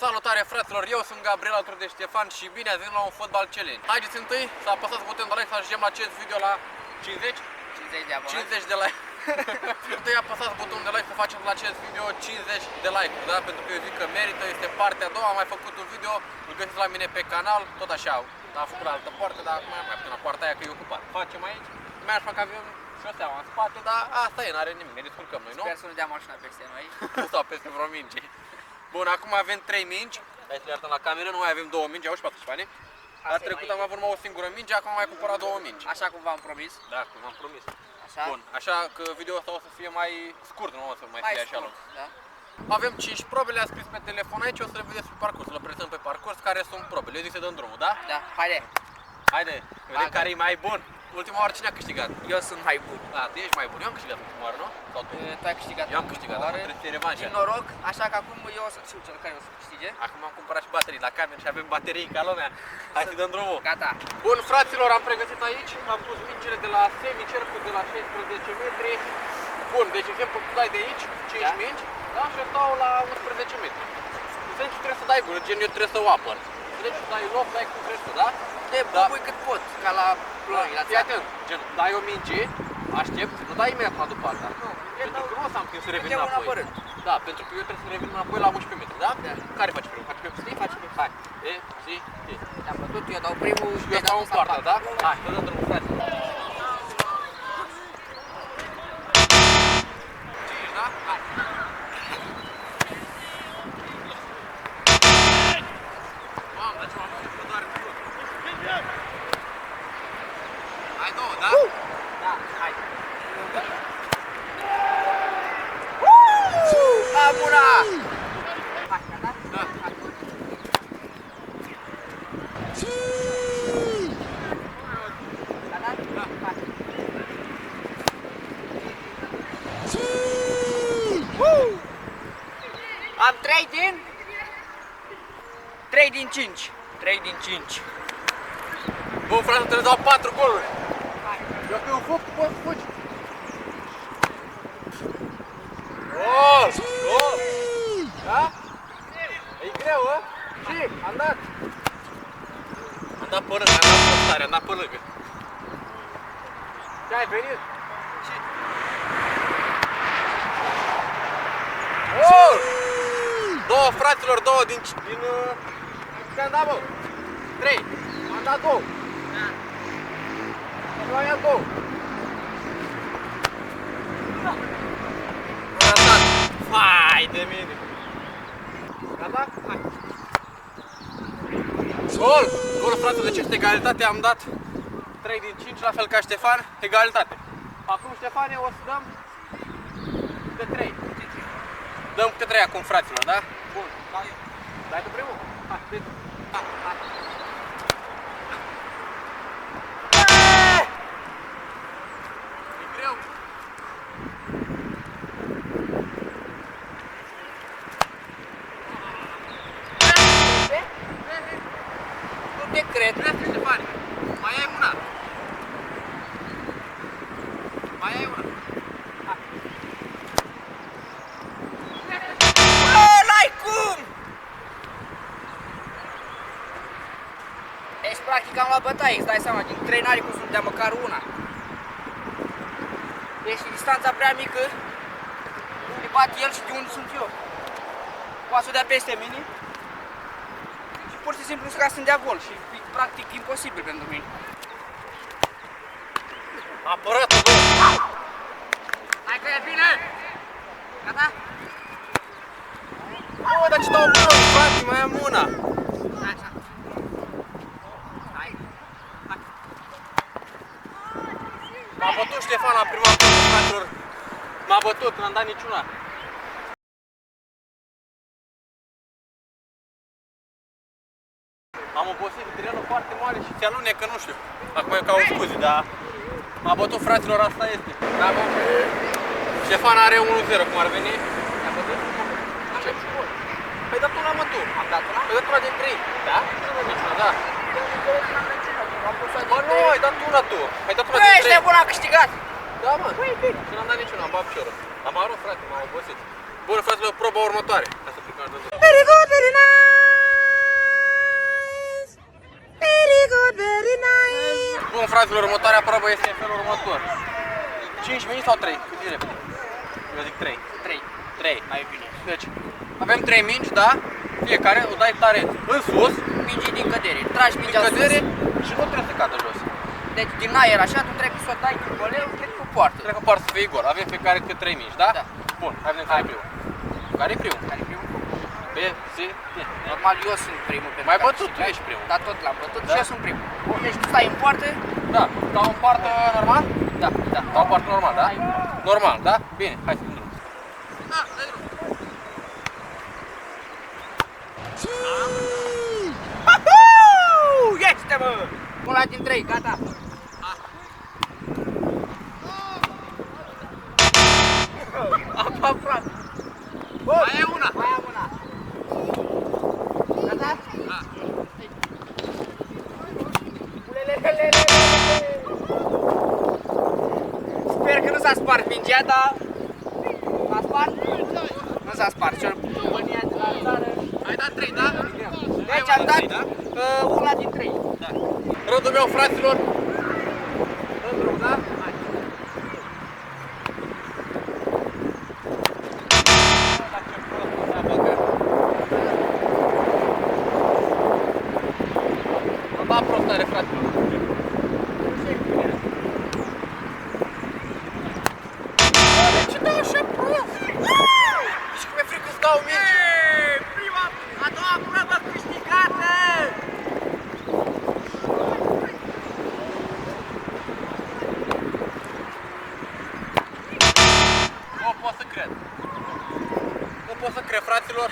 Salutare fraților, eu sunt Gabriel alături de Ștefan și bine ați venit la un fotbal challenge. Haideți întâi să apăsați butonul de like să ajungem la acest video la 50 de abonați. 50 de like. Întâi apăsați butonul de like să facem la acest video 50 de like, da? Pentru că eu zic că merită, este partea a doua, am mai făcut un video, îl găsiți la mine pe canal, tot așa. Am făcut la altă parte, dar mai până la partea aia că e ocupat. Facem aici, mi-aș fac avem șoseaua în spate, dar asta e, n-are nimic, ne descurcăm noi, nu? Sper să nu dea mașina peste noi. Sau peste vreo minge. Bun, acum avem 3 mingi. Hai să le arătăm la cameră, nu mai avem 2 mingi, auzi 4 bani. La trecut am avut numai o singură minge, acum am mai cumpărat 2 mingi. Așa cum v-am promis. Da, cum v-am promis. Așa. Bun, așa că video ăsta o să fie mai scurt, nu o să mai fie așa lung. Da? Avem 5 probe, le-a scris pe telefon aici, o să le vedeți pe parcurs, le prezentăm pe parcurs care sunt probele. Eu zic să dăm drumul, da? Da, haide. Haide, vedem care e mai bun. Ultima oară cine a câștigat? Eu sunt mai bun. Da, tu ești mai bun, eu am câștigat ultima oară, nu? Sau tu? Tu ai câștigat. Eu am câștigat, acum trebuie să fie revanșa. Din noroc, așa că acum eu o să fiu cel care o să câștige. Acum am cumpărat și baterii la cameră și avem baterii ca lumea. Hai să dăm drumul. Gata. Bun, fraților, am pregătit aici, am pus mingile de la semicercul de la 16 metri. Bun, deci exemplu, tu dai de aici 5 Da. mingi, da? Și eu stau la 11 metri. Deci trebuie să dai gură, gen eu trebuie să o apăr. Deci dai loc, dai cum vrei tu, da? Te bubui cât pot, ca la ploi, la Fii țară. atent, gen, dai o minge, aștept, nu dai imediat până după alta. Pentru că nu o să am timp să revin înapoi. apărând. Da, pentru că eu trebuie să revin înapoi la 11 metri, da? Da. Care faci primul? Faci primul? Știi, faci primul. Hai. E, si, e. Te-am bătut, eu dau primul și Eu stau în partea, da? Hai, să dăm drumul, frate. 5, da? Hai. Mamă, dar ce m-am făcut că doare cu tot. Hai două, da? Da, hai. Am una! Hai, gata? Da. Hai. Gata? Da. Hai. Am 3 din 5. 3 din 5. Bun, frate, trebuie să dau 4 goluri. Hai. Eu pe un foc, tu poți să fugi. Gol! Gol! Da? E greu, a? Și, am dat. Am dat pe lângă, am dat pe stare, am dat pe lângă. Ce ai venit? Și Gol! Două, fraților, două din câte am dat, bă? 3. Am dat 2. Am luat 2. Am dat. Vai de mine. Gata? Hai. Gol! Gol, frate, deci este egalitate, am dat 3 din 5, la fel ca Ștefan, egalitate. Acum, Ștefane, o să dăm de 3. Dăm câte 3 acum, fraților, da? bun, dau eu. Dai tu primul? Hai, dai tu. Hai, hai. E greu. Nu te cred. Crede, Ștefane. Mai ai una. Mai ai una. Bă, n-ai cum! Deci, practic, am luat bătaie, îți dai seama, din 3 n-are cum să nu dea măcar una. Deci, distanța prea mică, unde bat el și de unde sunt eu. Poate să o dea peste mine și pur și simplu ca să-mi dea gol și e practic imposibil pentru mine. Apărat-o, gol. Hai că e bine! Gata? Bă, dar ce dau gol, frate, mai am una. Așa. Hai. Hai. M-a bătut Ștefan la prima poză, fraților. M-a bătut, n-am dat niciuna. Am obosit de terenul foarte mare și se alunecă, nu știu. Acum e ca o scuze, dar m-a bătut, fraților, asta este. Bravo! Ștefan are 1-0, cum ar veni. Te-a bătut? Ce? Păi dat una, mă, tu. Am dat una? Păi dat una din 3. Da? Nu am niciuna, da. Am pus Bă, nu, ai dat una tu. Ai dat una Bă, din ești 3. nebun, am câștigat! Da, mă. Și n-am dat niciuna, am bat piciorul. Am arăt, frate, m-am obosit. Bun, fraților, proba următoare. Ca să plecăm la Very good, very nice! probă este în felul următor. 5 mingi sau 3? Cât e repede? Eu zic 3. 3. 3. Mai bine. Deci, avem 3 mingi, da? Fiecare o dai tare în sus, Mingii din cădere. Tragi din mingea cădere sus. și nu trebuie să cadă jos. Deci din aer așa, tu trebuie să o dai cu goleu, cred că poartă. Cred că poate să fie gol. Avem fiecare cât 3 mingi, da? Da. Bun, hai vedem care e primul. Care e primul? Care primul? B, C, D. Normal eu sunt primul pe Mai care bătut, tu știi, ești primul. Da, tot l-am bătut Da? și eu sunt primul. Deci tu stai în poartă? Da, ca un poartă normal? Da, da. Ca un poartă normal, da? Normal, da? Bine, hai să dăm drum. Da, dai drum. Este, bă! Una din 3, gata. Aproape. Mai e una. Mai am una. Gata? Da. Ulelelelelele. Sper că nu s-a spart mingea, dar... S-a spart? Nu s-a spart. Și-o mânia de la țară. Ai dat 3, da? Deci am dat una din 3. Da. Rândul meu, fraților. În drum, da? Hai. Am dat prostare, fraților. De ce dau așa prost? Deci cum e frică să dau mingi? A doua probă câștigată! Nu pot să cred. Nu pot să cred, fraților.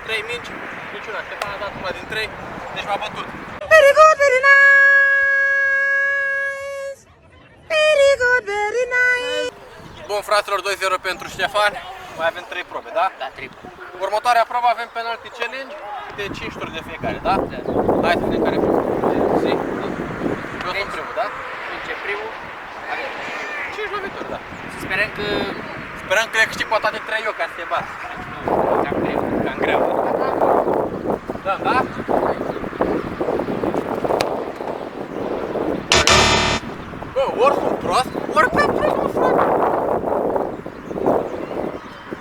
3 mingi, niciuna. Ștefan a dat una din 3, deci m-a bătut. Very good, very nice. Very good, very nice. Bun, fraților, 2-0 pentru Ștefan. Mai avem 3 probe, da? Da, tripă. Următoarea probă avem penalty challenge de 5 tururi de fiecare, da? Da. Hai să vedem care e primul. Si? Eu sunt primul, da? Înce primul. 5 lovituri, da. Sperăm că... Sperăm că le câștig pe toate 3 eu ca să te bat. Cam greu. Cam greu. Da, da? Bă, ori sunt prost, ori prea prost, mă, frate.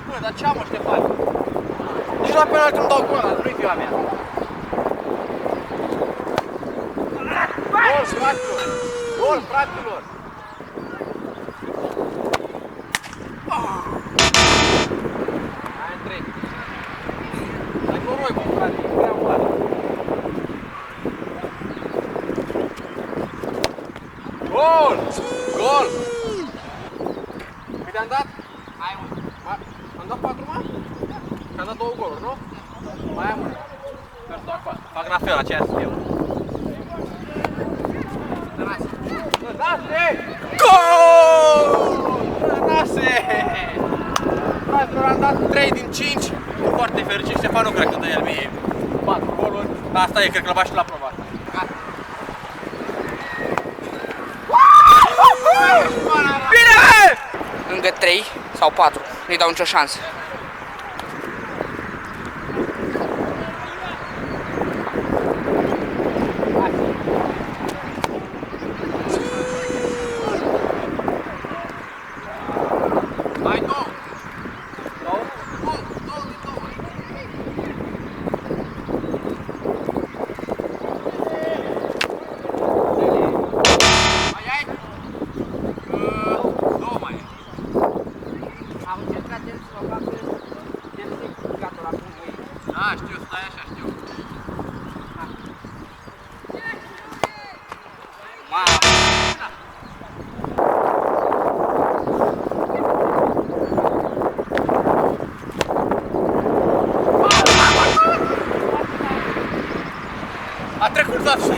Bă, dar ce am, mă, Ștefan? Nici la penalti nu dau gol, nu-i ziua mea. Gol, fraților! Gol, fraților! Hai în 3. Hai noroi, bă, frate, e prea mare. Gol! Gol! Câte am dat? Hai, mă. Am dat 4, mă? Și am dat 2 goluri, nu? Mai am una. Sper să dau 4. Fac la fel, aceea sistemă. Tănase! Gol! Tănase! Fraților, am dat 3 din 5. Sunt foarte fericit. Ștefan nu cred că dă el mie 4 goluri. Dar asta e, cred că l-a bat și la proba asta. Gata. Bine, bă! Încă 3 sau 4. Nu-i dau nicio șansă. Hai, 2! 2 din 2. Mai ai? 2 mai e. Am încercat el să mă facă el certificatul la cum e. Da, știu, stai așa, știu. Mamă! A trecut tot așa.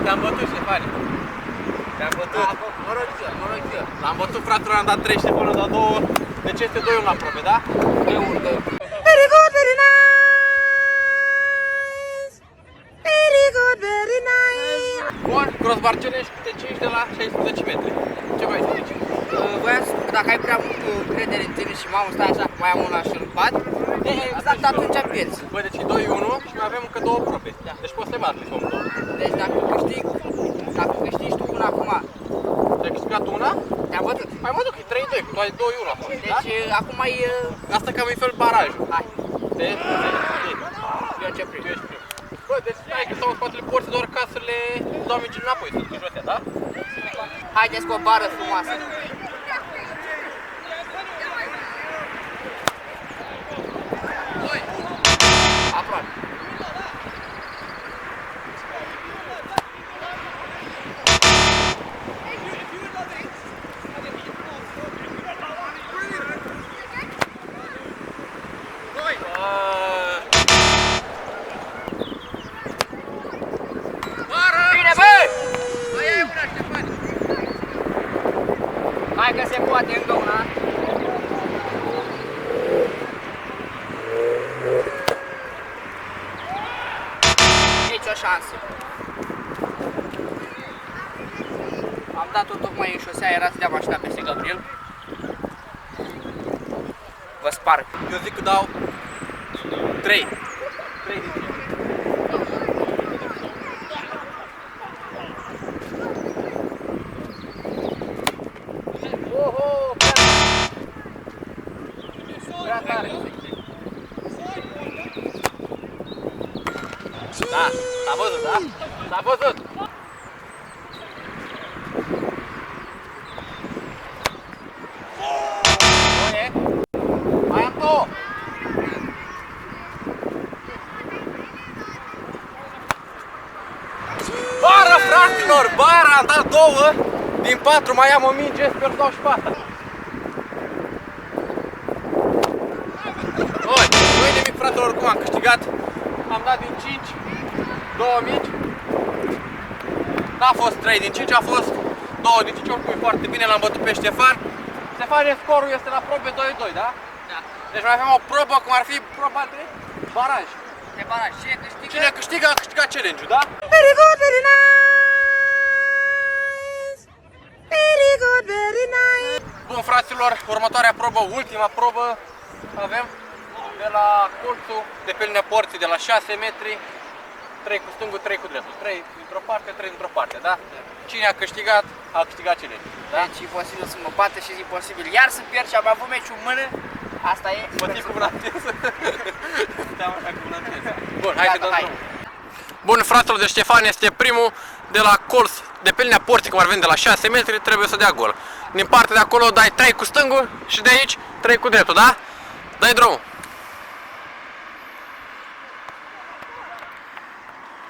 Te-am bătut, Ștefane. Te-am bătut. Noroc. L-am bătut, fraților, am dat 3, Ștefan a dat 2. Deci este 2-1 la probe, da? Very good, very nice. Very good, very nice. Bun, crossbar challenge câte 5 de la 16 metri. Ce mai zici? Voiam să spun că dacă ai prea mult încredere în tine și mamă, stai așa, mai am una și îl bat, exact atunci pierzi. Bă, deci e 2-1 și mai avem încă 2 probe. Deci poți să te bat, Licom. Deci dacă câștigi tu până acum 2, tu ai 2-1 acum. Deci acum e... Asta cam e fel barajul. Hai, Deci, eu încep prim. bă, deci stai că stau în spatele porții doar ca să le dau mingile înapoi, să duci astea, da? Haideți cu o bară frumoasă. Aproape. Bine, bă! Mai ai una, Ștefan! Hai că se poate încă una. Nici o șansă. Am dat-o tocmai în șosea, era să dea mașina peste Gabriel. Vă sparg. Eu zic că dau 3. 3 din 5. Oho, prea tare. Da, s-a văzut, da? S-a văzut. Bune. Mai am 2. Bară, fraților, bară, am dat 2 din 4, mai am o minge, sper să dau și 4. Oi, nu-i nimic, fraților, oricum am câștigat. Am dat din 5, 2 mingi. N-a fost 3 din 5, a fost 2 din 5, oricum e foarte bine, l-am bătut pe Ștefan. Ștefan, scorul este la probe 2-2, da? Da. Deci mai avem o probă, cum ar fi proba de baraj. De baraj. Cine câștigă? Cine câștigă, a câștigat challenge-ul, da? Very good, very nice. Very good, very nice. Bun, fraților, următoarea probă, ultima probă, avem de la colțul de pe linia porții, de la 6 metri, 3 cu stângul, 3 cu dreptul. 3 dintr-o parte, 3 dintr-o parte, da? Cine a câștigat challenge, da? Deci e posibil să mă bată și e posibil iar să pierd și am avut meciul în mână. Asta e. Mă ții cu mâna tinsă. Stai așa cu mâna tinsă. Bun, hai să dăm drumul. Bun, fraților, de Ștefan este primul de la colț, de pe linia porții, cum ar veni, de la 6 metri, trebuie să dea gol. Din partea de acolo dai 3 cu stângul și de aici 3 cu dreptul, da? Dai drumul.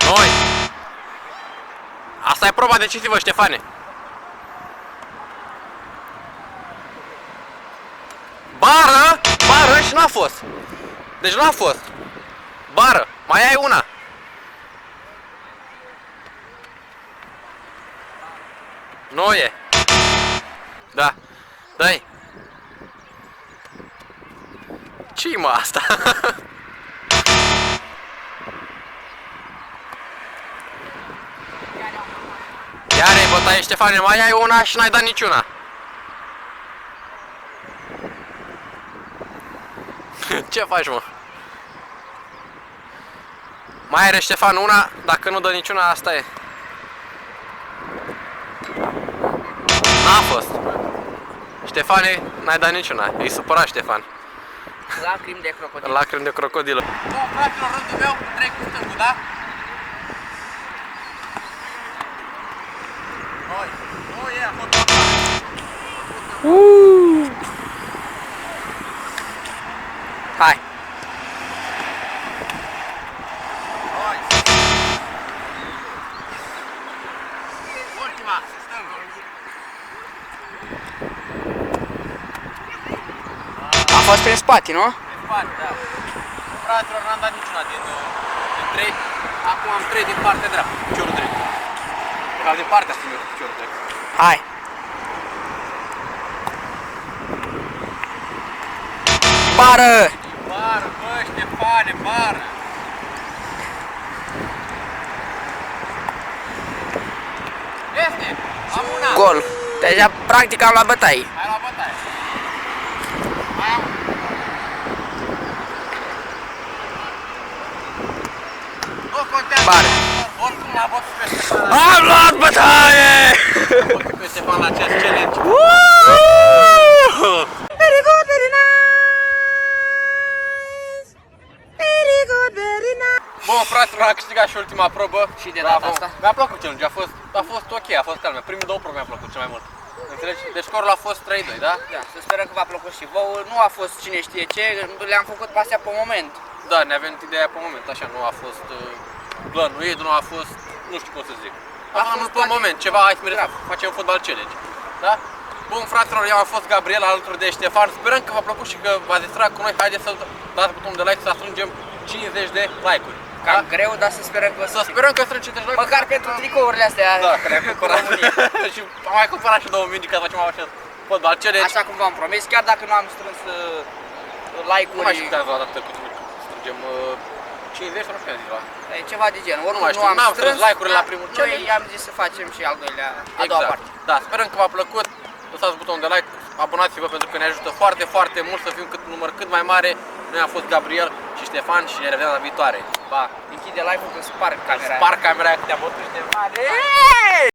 Noi. Asta e proba decisivă, Ștefane. Bară, bară și n-a fost. Deci n-a fost. Bară, mai ai una. Nu e. Da. Dai. Ce-i mă asta? Iar ai bătaie, Ștefane, mai ai una și n-ai dat niciuna. Ce faci, mă? Mai are Ștefan una, dacă nu dă niciuna, asta e. N-a fost. Ștefane, n-ai dat niciuna. E supărat, Ștefan. Lacrimi de crocodil. Lacrimi de crocodilă. Bun, fraților, rândul meu, 3 cu stângul, da? Noi, nu e, a fost Hai. Hai. Ultima, stângul. A fost prin spate, nu? Pe spate, da. Fraților, n-am dat niciuna din 3. Acum am 3 din partea dreaptă, cu piciorul drept. Ca din partea stângă, cu piciorul drept. Hai. Bară! Bară, bă, Ștefane, bară! Este! Am una! Gol. Deja practic am luat bătaie. Hai la bătaie! Mai am! Nu contează! Bară. Oricum l-a bătut pe Ștefan! Am luat bătaie! L-a bătut pe Ștefan la acest challenge! Very good, very nice. Very good, very nice. Bun, fraților, am câștigat și ultima probă. Și de data asta? Mi-a plăcut challenge, a fost ok, a fost calm. Primul două probe mi-a plăcut cel mai mult. Înțelegi? Deci scorul a fost 3-2, da? Da, să sperăm că v-a plăcut și vouă. Nu a fost cine știe ce, le-am făcut pe astea pe moment. Da, ne-a venit ideea pe moment, așa, nu a fost plănuit, nu a fost, nu știu cum să zic. A fost pe moment, ceva, hai să mergem să facem fotbal challenge, da? Bun, fraților, eu am fost Gabriel alături de Ștefan, sperăm că v-a plăcut și că v-ați distrat cu noi. Haideți să dați butonul de like să strângem 50 de like-uri. Cam greu, dar să sperăm că Să sperăm că strângem 50 de like-uri. măcar pentru tricourile astea, Da, că le-am făcut România. Și am mai cumpărat și 2 mini ca să facem așa fotbal challenge. Așa cum v-am promis, chiar dacă nu am strâns Nu mai știu like-uri, câte o dată cât strângem 50 sau nu știu ce am zis la. ceva de genul. Oricum mai știu, nu am n-am strâns strâns like-urile la primul challenge. Noi am zis să facem și al doilea, a doua parte. Da, sperăm că v-a plăcut. Lăsați butonul de like, abonați-vă pentru că ne ajută foarte, foarte mult să fim număr cât mai mare. Noi am fost Gabriel și Ștefan și ne revedem la viitoare. Pa! Închide live-ul că sparg camera. Sparg camera aia că te-a bătut Ștefan.